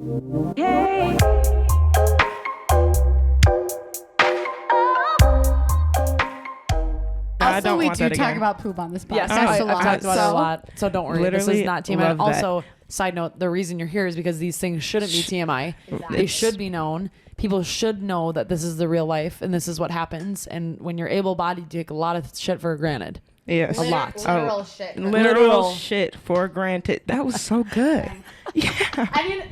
Yay! Also, we do talk about poop on this podcast. Yes, I've talked about it a lot. So don't worry. This Literally is not TMI. Also, side note, the reason you're here is because these things shouldn't be TMI. Exactly. They should be known. People should know that this is the real life and this is what happens. And when you're able-bodied, you take a lot of shit for granted. Yes. A lot. Literal shit. Literal shit for granted. That was so good. Yeah. I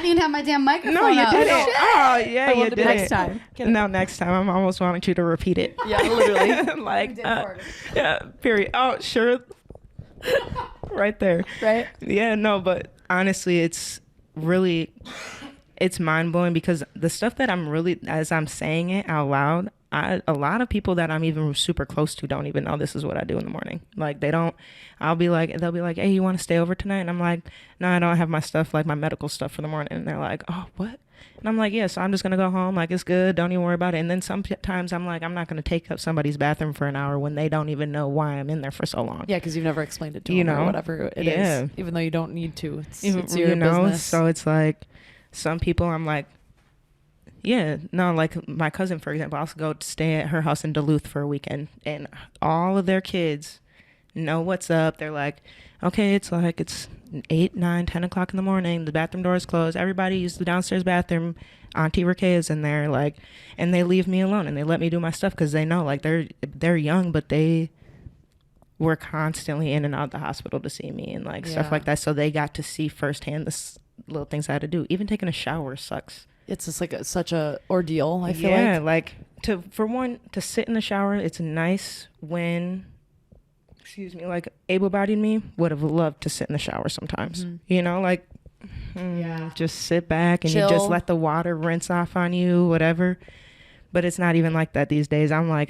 didn't have my damn microphone No, you up. didn't. Shit. Oh, yeah, you did. Next time. No, next time. I'm almost wanting you to repeat it. Yeah, literally. Like, did for it. yeah, period. Oh, sure. Right there. Right? Yeah, no, but honestly, it's mind-blowing because the stuff that I'm really, as I'm saying it out loud, a lot of people that I'm even super close to don't even know this is what I do in the morning. Like they'll be like, hey, you want to stay over tonight? And I'm like, no, I don't have my stuff, like my medical stuff for the morning. And they're like, oh, what? And I'm like, yeah, so I'm just going to go home. Like, it's good. Don't even worry about it. And then sometimes I'm like, I'm not going to take up somebody's bathroom for an hour when they don't even know why I'm in there for so long. Yeah, because you've never explained it to You them or know? whatever it Yeah. is. Even though you don't need to. It's You your know, business. so it's like some people I'm like, yeah, no, like my cousin, for example, I'll go stay at her house in Duluth for a weekend and all of their kids know what's up. They're like, okay, it's 8, 9, 10 o'clock in the morning. The bathroom door is closed. Everybody use the downstairs bathroom. Auntie Rikaya is in there, like, and they leave me alone and they let me do my stuff because they know, like, they're young, but they were constantly in and out of the hospital to see me and like stuff like that. So they got to see firsthand the little things I had to do. Even taking a shower sucks. It's just like such a ordeal, I feel like to sit in the shower, it's nice when, like able-bodied me would have loved to sit in the shower sometimes. Mm-hmm. You know, like just sit back and Chill. you just let the water rinse off on you, whatever. But it's not even like that these days. I'm like,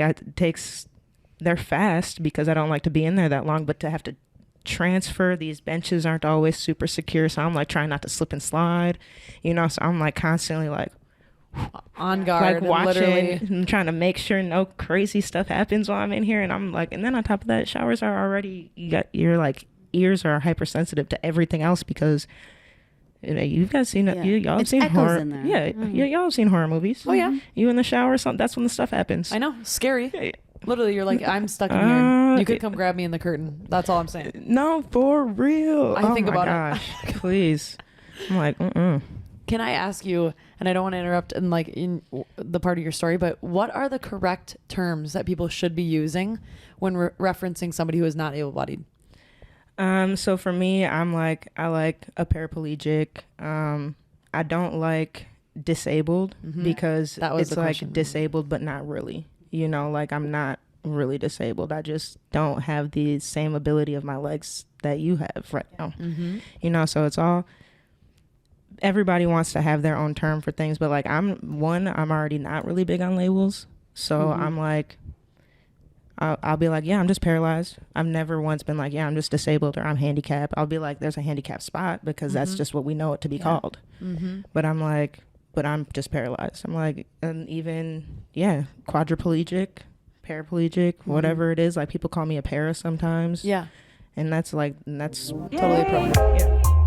they're fast because I don't like to be in there that long, but to have to transfer, these benches aren't always super secure, so I'm like trying not to slip and slide, you know, so I'm like constantly like on guard, like watching literally. and trying to make sure no crazy stuff happens while I'm in here. And I'm like, and then on top of that, showers are already, your like ears are hypersensitive to everything else because you guys seen it. Y'all have seen horror. In there. Yeah, y'all have seen horror movies. Oh yeah, you in the shower or something, that's when the stuff happens. I know, scary. Yeah. Literally, you're like, I'm stuck in here. You could come grab me in the curtain. That's all I'm saying. No, for real. I think about it. Please. I'm like, Can I ask you, and I don't want to interrupt in like in the part of your story, but what are the correct terms that people should be using when referencing somebody who is not able-bodied? So for me, I like a paraplegic. I don't like disabled because it's like disabled, but not really. You know, like I'm not really disabled. I just don't have the same ability of my legs that you have right now. Mm-hmm. You know, so it's all, everybody wants to have their own term for things, but like I'm already not really big on labels. So I'm like, I'll be like, yeah, I'm just paralyzed. I've never once been like, yeah, I'm just disabled or I'm handicapped. I'll be like, there's a handicapped spot because that's just what we know it to be called. Mm-hmm. But I'm like, but I'm just paralyzed. I'm like, and even, quadriplegic, paraplegic, whatever it is. Like people call me a para sometimes. Yeah. And that's totally appropriate. Yeah.